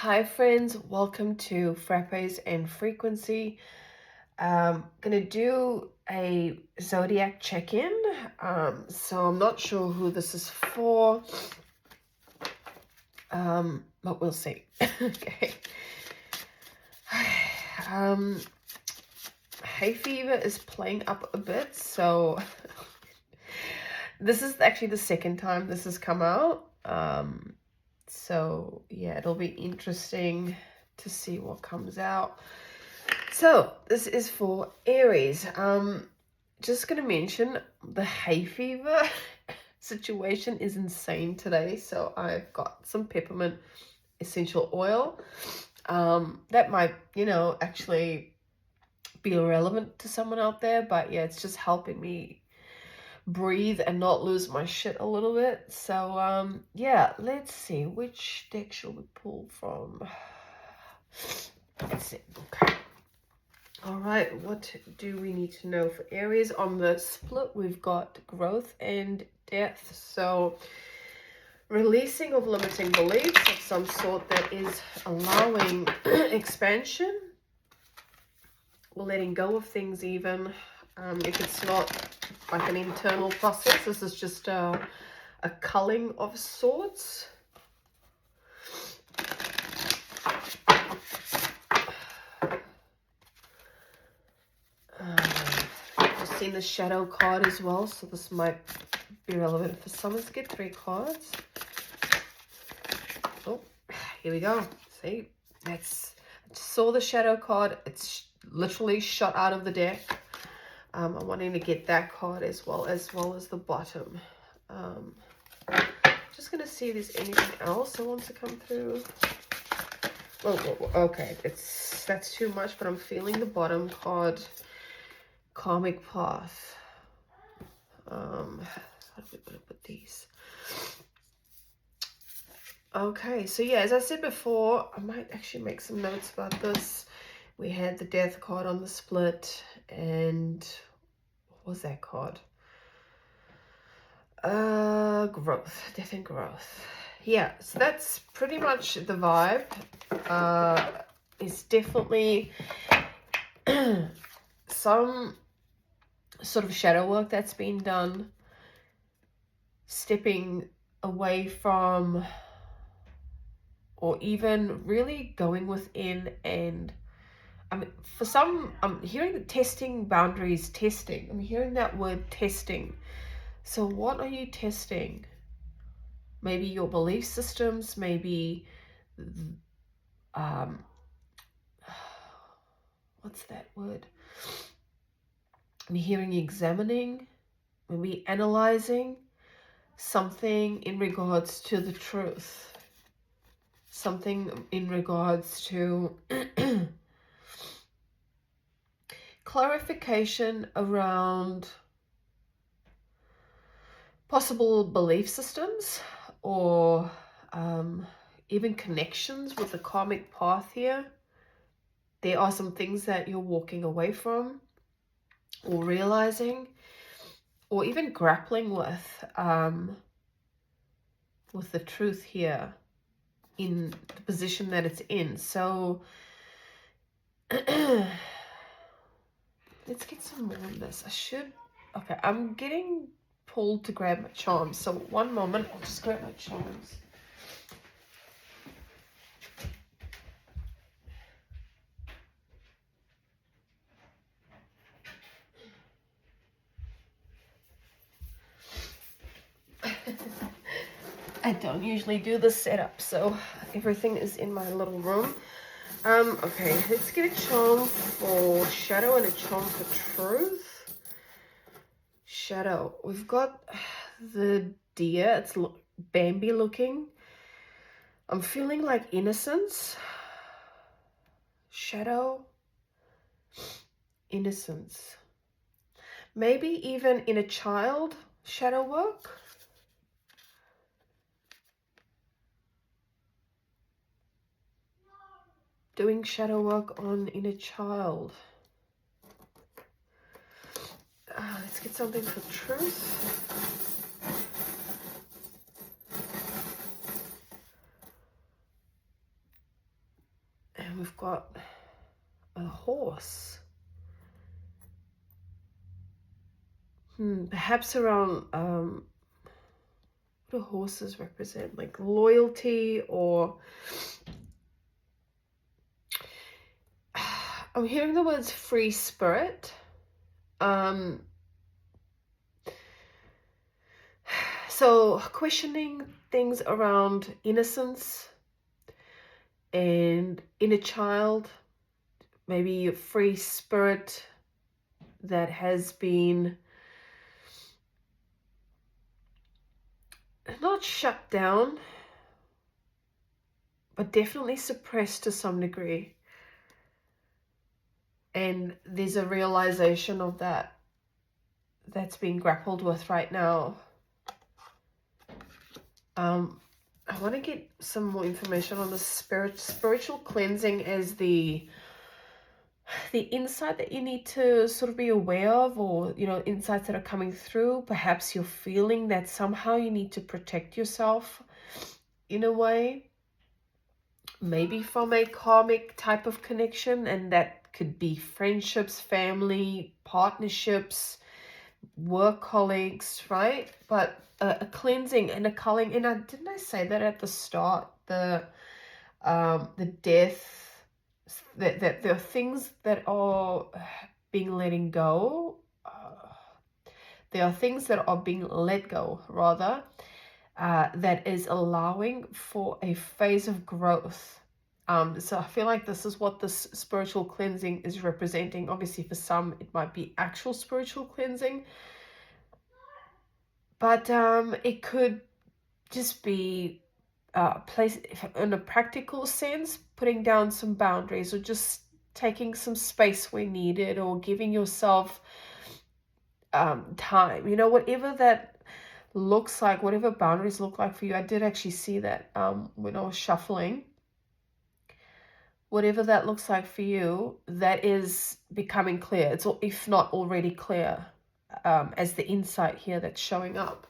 Hi friends, welcome to Frappes and Frequency. Gonna do a zodiac check-in. So I'm not sure who this is for, but we'll see. Okay. Hay fever is playing up a bit, so this is actually the second time this has come out. So yeah, it'll be interesting to see what comes out. So this is for Aries. Just gonna mention the hay fever situation is insane today. So I've got some peppermint essential oil. That might, actually be irrelevant to someone out there, but yeah, it's just helping me breathe and not lose my shit a little bit. So yeah, let's see, which deck should we pull from? Let's see. Okay. All right, what do we need to know for Aries? On the split, we've got growth and death. So releasing of limiting beliefs of some sort that is allowing expansion, or letting go of things even. If it's not like an internal process, this is just a culling of sorts. I've seen the shadow card as well, so this might be relevant for some. Let's get 3 cards. Oh, here we go. See, I just saw the shadow card. It's literally shot out of the deck. I'm wanting to get that card as well as the bottom. Just gonna see if there's anything else that wants to come through. Oh, okay, that's too much, but I'm feeling the bottom card, karmic path. How do we put these? Okay, so yeah, as I said before, I might actually make some notes about this. We had the death card on the split, and what was that card? Growth, death and growth. Yeah, so that's pretty much the vibe. It's definitely some sort of shadow work that's been done, stepping away from, or even really going within. And I mean, for some, I'm hearing the testing boundaries, testing. I'm hearing that word testing. So what are you testing? Maybe your belief systems, maybe, what's that word? I'm hearing examining, maybe analyzing something in regards to the truth. Something in regards to clarification around possible belief systems, or even connections with the karmic path here. There are some things that you're walking away from, or realizing, or even grappling with the truth here in the position that it's in. So let's get some more on this. Okay, I'm getting pulled to grab my charms. So one moment, I'll just grab my charms. I don't usually do the setup, so everything is in my little room. Okay, let's get a charm for shadow and a charm for truth. Shadow, we've got the deer. It's Bambi looking. I'm feeling like innocence. Shadow, innocence. Maybe even in a child, shadow work. Doing shadow work on inner child. Let's get something for truth. And we've got a horse. Perhaps around what do horses represent? Like loyalty, or I'm hearing the words free spirit. So questioning things around innocence and inner child, maybe a free spirit that has been not shut down, but definitely suppressed to some degree. And there's a realization of that that's being grappled with right now. I want to get some more information on the spiritual cleansing as the insight that you need to sort of be aware of, or, you know, insights that are coming through. Perhaps you're feeling that somehow you need to protect yourself in a way, maybe from a karmic type of connection, and that could be friendships, family, partnerships, work colleagues, right? But a cleansing and a culling, and didn't I say that at the start? The death, that there are things that are being letting go. There are things that are being let go, rather, that is allowing for a phase of growth. So I feel like this is what this spiritual cleansing is representing. Obviously, for some, it might be actual spiritual cleansing, but it could just be place in a practical sense, putting down some boundaries, or just taking some space where needed, or giving yourself time, you know, whatever that looks like, whatever boundaries look like for you. I did actually see that when I was shuffling. Whatever that looks like for you, that is becoming clear. It's, if not already clear, as the insight here that's showing up.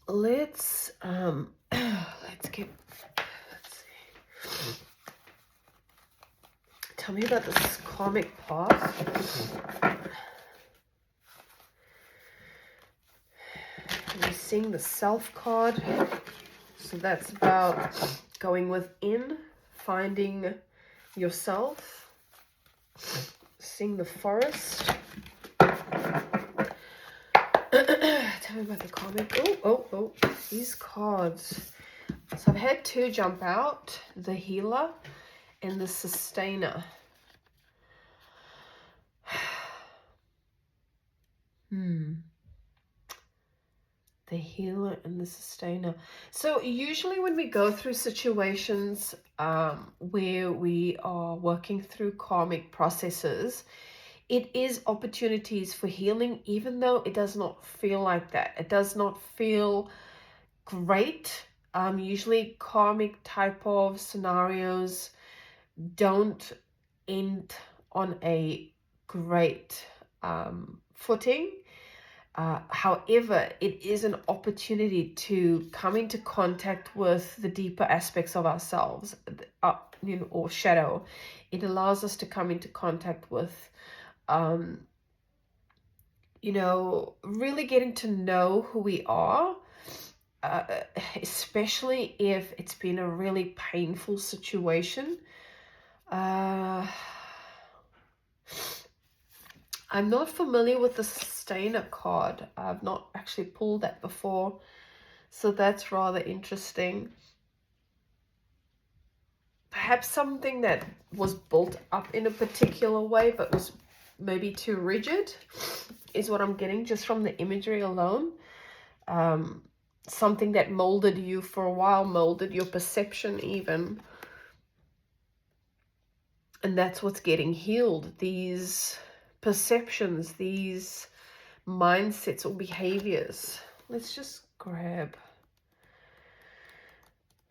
Let's see. Tell me about this karmic path. We're seeing the Self card. So that's about going within, finding yourself. Seeing the Forest. Tell me about the karmic. Oh, these cards. So I've had two jump out, the Healer and the Sustainer. The Healer and the Sustainer. So usually when we go through situations where we are working through karmic processes, it is opportunities for healing, even though it does not feel like that. It does not feel great. Usually karmic type of scenarios don't end on a great footing. However, it is an opportunity to come into contact with the deeper aspects of ourselves, you know, or shadow. It allows us to come into contact with, you know, really getting to know who we are, especially if it's been a really painful situation. I'm not familiar with the Sustainer card. I've not actually pulled that before, so that's rather interesting. Perhaps something that was built up in a particular way but was maybe too rigid is what I'm getting just from the imagery alone. Something that molded you for a while, molded your perception even. And that's what's getting healed. These perceptions, these mindsets or behaviors. Let's just grab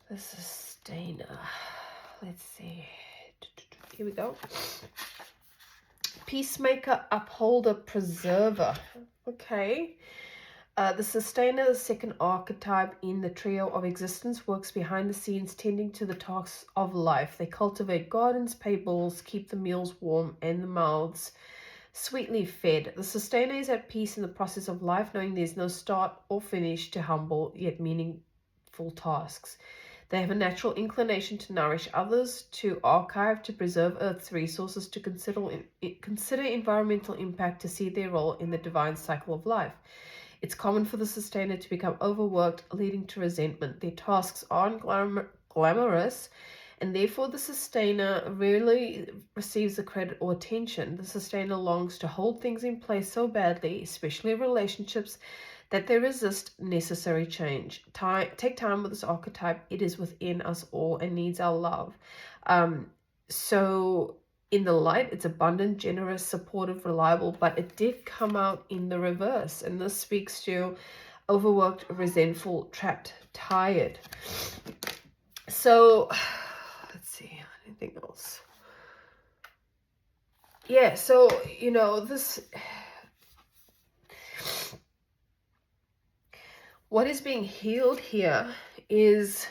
the Sustainer. Let's see. Here we go. Peacemaker, upholder, preserver. Okay. The sustainer, the second archetype in the trio of existence, works behind the scenes, tending to the tasks of life. They cultivate gardens, pay bills, keep the meals warm and the mouths sweetly fed. The sustainer is at peace in the process of life, knowing there's no start or finish to humble yet meaningful tasks. They have a natural inclination to nourish others, to archive, to preserve Earth's resources, to consider environmental impact, to see their role in the divine cycle of life. It's common for the sustainer to become overworked, leading to resentment. Their tasks aren't glamorous, and therefore the sustainer rarely receives the credit or attention. The sustainer longs to hold things in place so badly, especially relationships, that they resist necessary change. Take time with this archetype. It is within us all and needs our love. So in the light, it's abundant, generous, supportive, reliable, but it did come out in the reverse. And this speaks to overworked, resentful, trapped, tired. So let's see, anything else? Yeah, so, this, what is being healed here is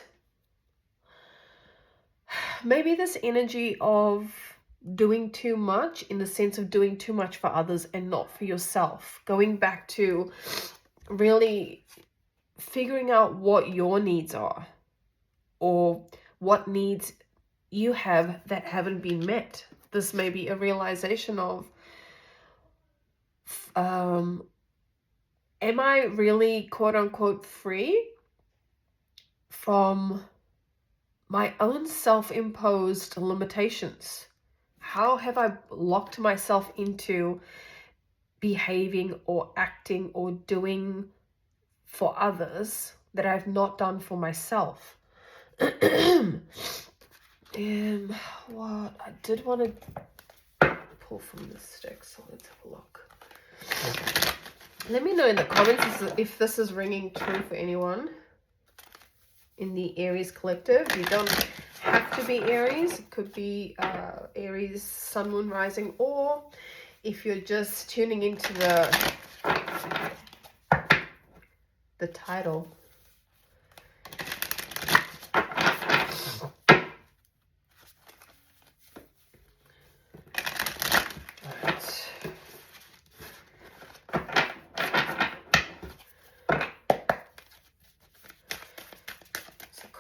maybe this energy of doing too much, in the sense of doing too much for others and not for yourself. Going back to really figuring out what your needs are, or what needs you have that haven't been met. This may be a realization of, am I really quote unquote free from my own self-imposed limitations? How have I locked myself into behaving or acting or doing for others that I've not done for myself? And what I did want to pull from the stick, so let's have a look. Let me know in the comments if this is ringing true for anyone in the Aries collective. You don't have to be Aries. It could be Aries, Sun, Moon, Rising, or if you're just tuning into the title.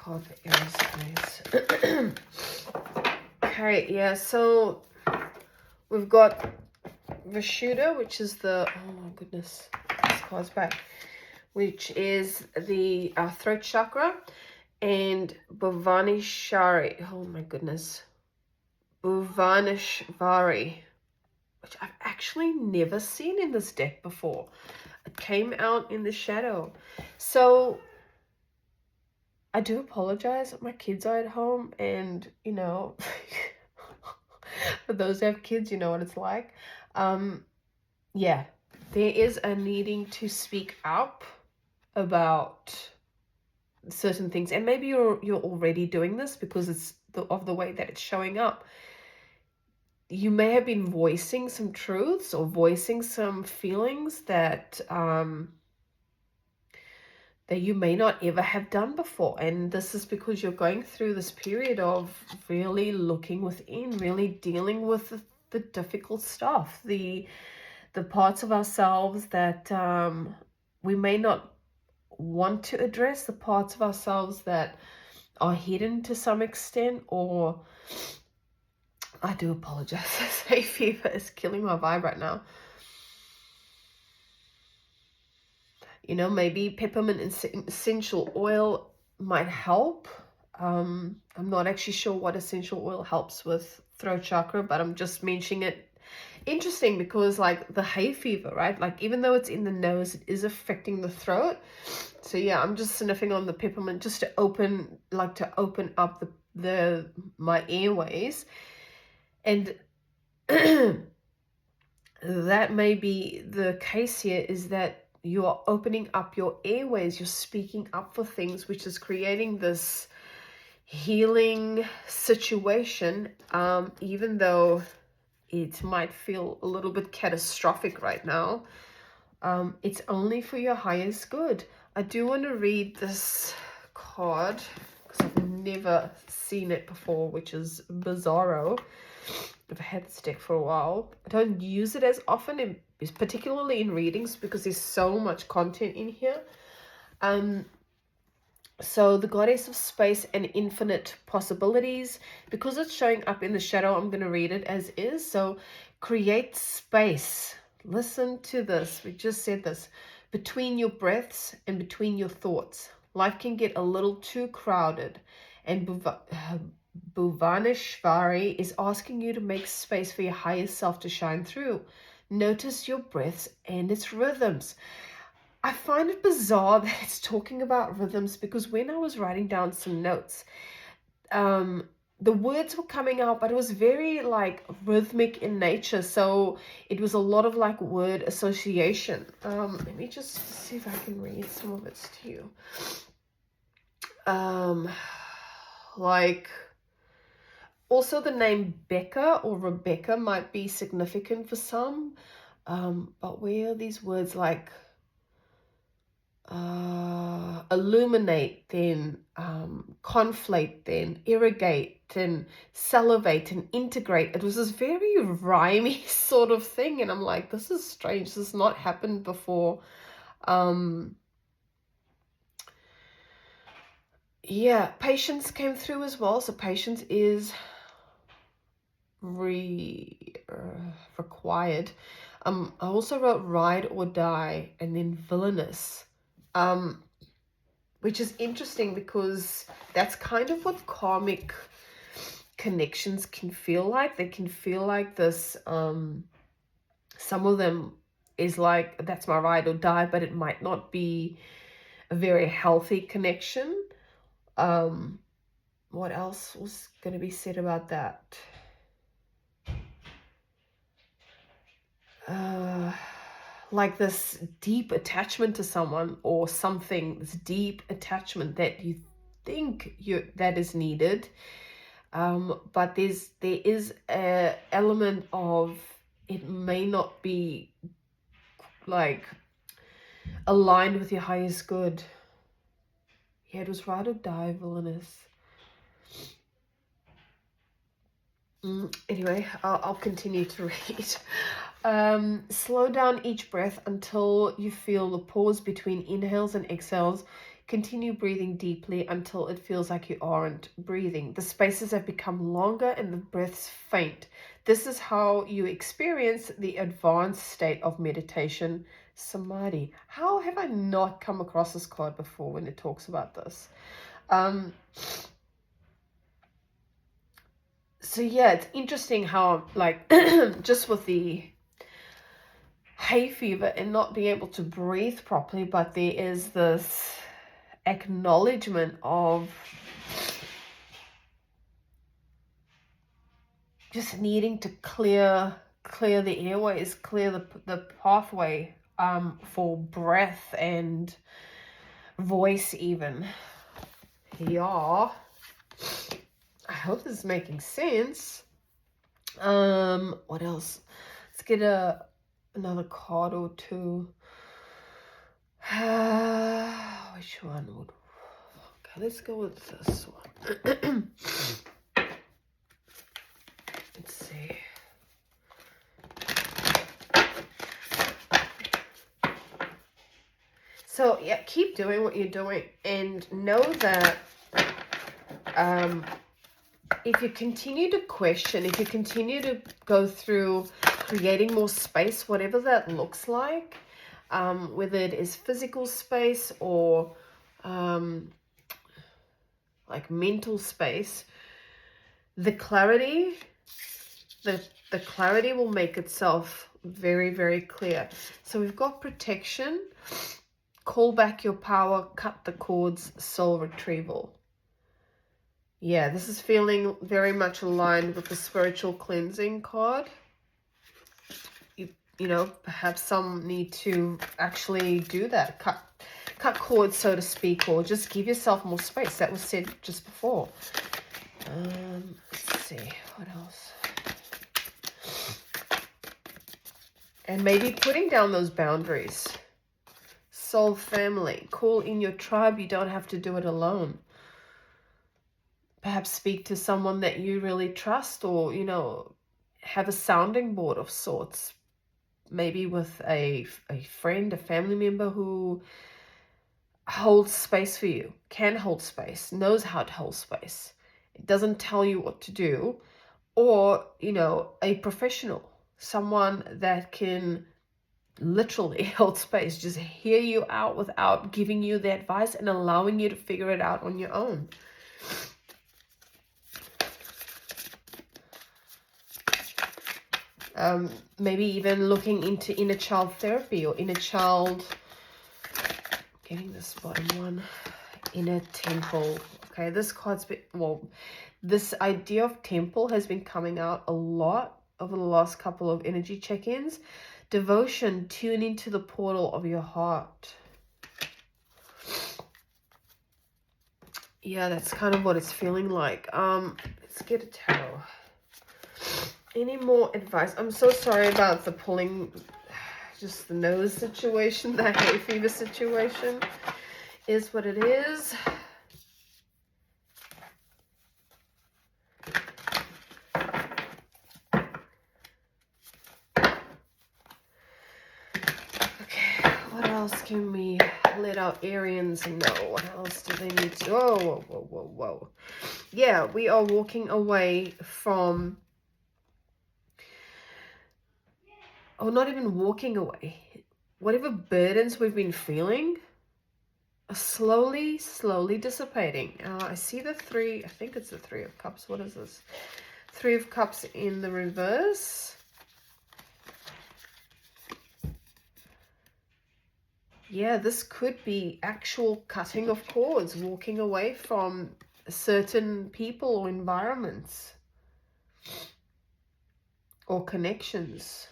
For Aries, please. Okay, yeah, so we've got Vishuddha, which is the, oh my goodness, this card's back, which is the throat chakra, and Bhuvaneshwari, oh my goodness, Bhuvaneshwari, which I've actually never seen in this deck before. It came out in the shadow. So I do apologize. My kids are at home, and for those who have kids, you know what it's like. Yeah, there is a needing to speak up about certain things, and maybe you're already doing this because it's of the way that it's showing up. You may have been voicing some truths or voicing some feelings that that you may not ever have done before. And this is because you're going through this period of really looking within, really dealing with the difficult stuff, the parts of ourselves that we may not want to address, the parts of ourselves that are hidden to some extent. Or I do apologize. Hay fever is killing my vibe right now. Maybe peppermint essential oil might help. I'm not actually sure what essential oil helps with throat chakra, but I'm just mentioning it. Interesting, because like the hay fever, right? Like even though it's in the nose, it is affecting the throat. So yeah, I'm just sniffing on the peppermint just to open up my airways. And that may be the case here, is that you are opening up your airways, you're speaking up for things, which is creating this healing situation, even though it might feel a little bit catastrophic right now. It's only for your highest good. I do want to read this card because I've never seen it before, which is bizarro. I've had this deck for a while. I don't use it as often, particularly in readings, because there's so much content in here. So the goddess of space and infinite possibilities, because it's showing up in the shadow, I'm going to read it as is. So create space. Listen to this. We just said this. Between your breaths and between your thoughts. Life can get a little too crowded. And Bhuvaneshwari is asking you to make space for your higher self to shine through. Notice your breaths and its rhythms. I find it bizarre that it's talking about rhythms, because when I was writing down some notes, the words were coming out, but it was very like rhythmic in nature. So it was a lot of like word association. Let me just see if I can read some of it to you. Like also the name Becca or Rebecca might be significant for some. But where are these words like illuminate, then conflate, then irrigate, and salivate, and integrate? It was this very rhymey sort of thing, and I'm like, this is strange. This has not happened before. Yeah, patience came through as well. So patience is required. I also wrote ride or die, and then villainous. Which is interesting, because that's kind of what karmic connections can feel like. They can feel like this. Some of them is like, that's my ride or die, but it might not be a very healthy connection. What else was going to be said about that? Like this deep attachment to someone or something, this deep attachment that you think that is needed, but there is a element of it may not be like aligned with your highest good. Yeah, it was ride or die, villainous. Anyway, I'll continue to read. Slow down each breath until you feel the pause between inhales and exhales. Continue breathing deeply until it feels like you aren't breathing. The spaces have become longer and the breaths faint. This is how you experience the advanced state of meditation, samadhi. How have I not come across this card before when it talks about this? So yeah, it's interesting how, like, just with the hay fever and not being able to breathe properly, but there is this acknowledgement of just needing to clear the airways, clear the pathway for breath and voice even. Yeah. I hope this is making sense. What else? Let's get another card or two. Which one would... Okay, let's go with this one. Let's see. So yeah, keep doing what you're doing, and know that if you continue to question, if you continue to go through creating more space, whatever that looks like, whether it is physical space or like mental space, the clarity will make itself very, very clear. So we've got protection, call back your power, cut the cords, soul retrieval. Yeah, this is feeling very much aligned with the spiritual cleansing card. You know, perhaps some need to actually do that, cut cords, so to speak, or just give yourself more space. That was said just before. Let's see, what else? And maybe putting down those boundaries. soul family. Call in your tribe. You don't have to do it alone. Perhaps speak to someone that you really trust, or, you know, have a sounding board of sorts. Maybe with a friend, a family member who holds space for you, can hold space, knows how to hold space. It doesn't tell you what to do. Or, you know, a professional, someone that can literally hold space, just hear you out without giving you the advice and allowing you to figure it out on your own. Maybe even looking into inner child therapy or inner child, getting this bottom one, inner temple. Okay, this card's been, well, this idea of temple has been coming out a lot over the last couple of energy check-ins. Devotion, tune into the portal of your heart. Yeah, that's kind of what it's feeling like. Let's get a tarot. Any more advice? I'm so sorry about the pulling, just the nose situation, the hay fever situation is what it is. Okay, what else can we let our Arians know? What else do they need to? Oh, whoa, whoa, whoa, whoa. Yeah, we are walking away from, or not even walking away. Whatever burdens we've been feeling are slowly dissipating. I see the three, I think it's the Three of Cups. What is this? Three of Cups in the reverse. Yeah, this could be actual cutting of cords, walking away from certain people or environments or connections.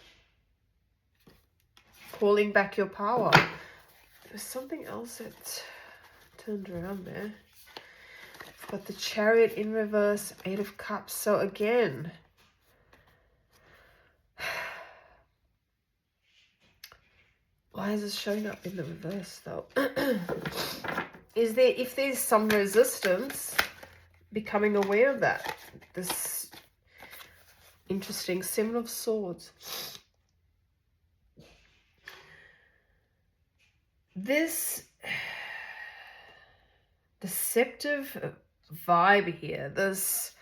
Calling back your power. There's something else that turned around there. I've got the Chariot in reverse, Eight of Cups. So again, why is this showing up in the reverse though? Is there, if there's some resistance, becoming aware of that. This interesting Seven of Swords. This deceptive vibe here, this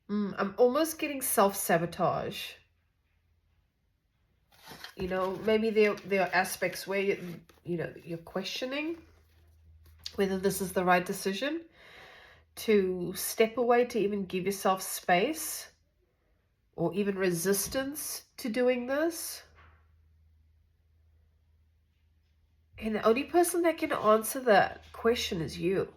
I'm almost getting self-sabotage. You know, maybe there are aspects where you're questioning whether this is the right decision to step away, to even give yourself space, or even resistance to doing this. And the only person that can answer that question is you.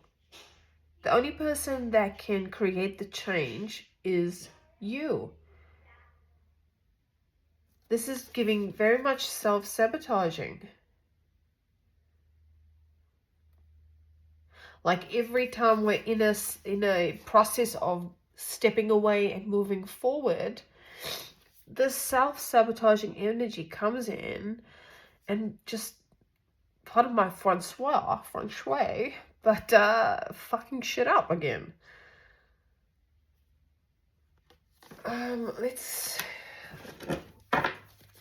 The only person that can create the change is you. This is giving very much self-sabotaging. Like every time we're in a process of stepping away and moving forward, this self-sabotaging energy comes in and just, pardon my feng shui, but fucking shit up again. Let's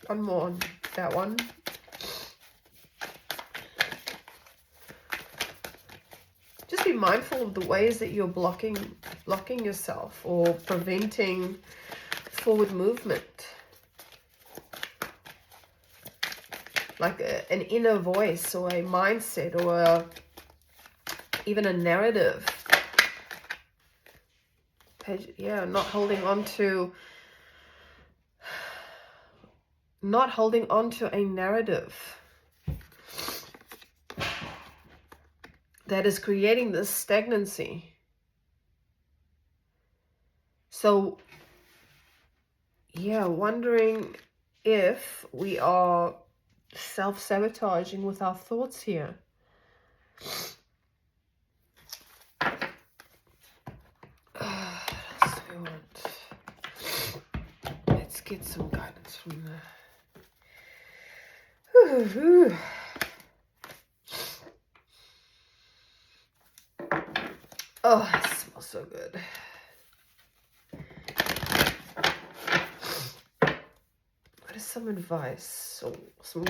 one more on that one. Just be mindful of the ways that you're blocking yourself or preventing forward movement. Like an inner voice or a mindset or even a narrative. Yeah, not holding on to a narrative that is creating this stagnancy. So, yeah, wondering if we are self-sabotaging with our thoughts here. Let's get some guidance from the Woohoo! Oh, it smells so good. What is some advice or some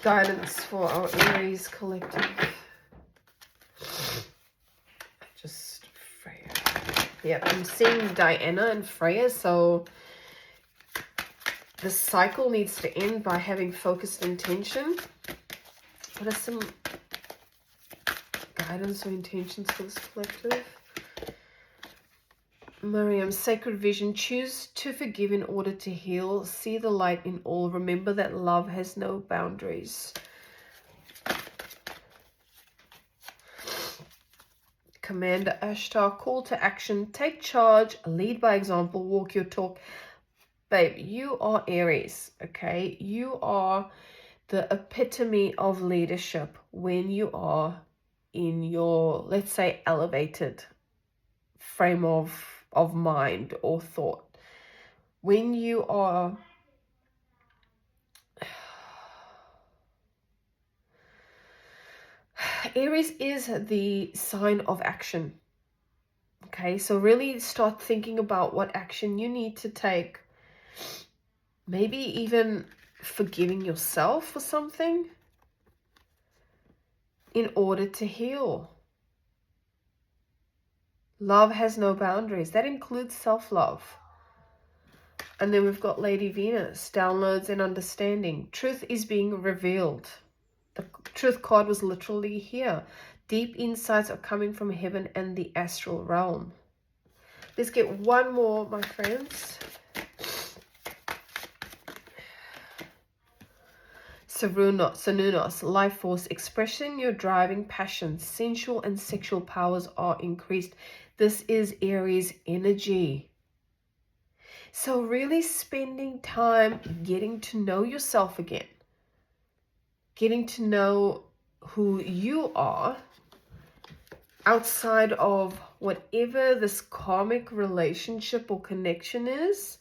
guidance for our Aries collective? Just Freya. Yeah, I'm seeing Diana and Freya, so the cycle needs to end by having focused intention. What are some guidance or intentions for this collective? Miriam, sacred vision. Choose to forgive in order to heal. See the light in all. Remember that love has no boundaries. Commander Ashtar, call to action. Take charge. Lead by example. Walk your talk. Babe, you are Aries, okay? You are the epitome of leadership when you are in your, let's say, elevated frame of mind or thought. When you are Aries is the sign of action. Okay, so really start thinking about what action you need to take. Maybe even forgiving yourself for something in order to heal. Love has no boundaries. That includes self-love. And then we've got Lady Venus, downloads and understanding. Truth is being revealed. The truth card was literally here. Deep insights are coming from heaven and the astral realm. Let's get one more, my friends. Sanunos, life force, expression your driving passion, sensual and sexual powers are increased. This is Aries energy. So really spending time getting to know yourself again. Getting to know who you are outside of whatever this karmic relationship or connection is.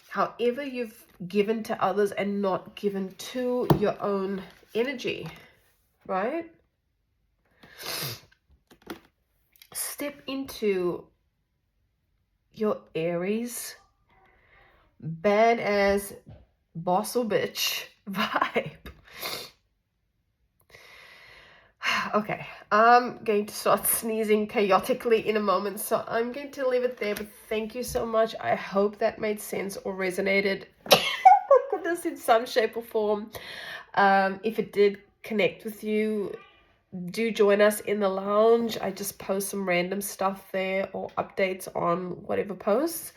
However you've given to others and not given to your own energy, right? Step into your Aries badass boss or bitch vibe. Okay, I'm going to start sneezing chaotically in a moment, so I'm going to leave it there, but thank you so much. I hope that made sense or resonated this in some shape or form. If it did connect with you, do join us in the lounge. I just post some random stuff there or updates on whatever posts.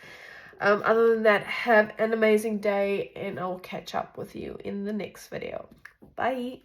Other than that, have an amazing day, and I'll catch up with you in the next video. Bye.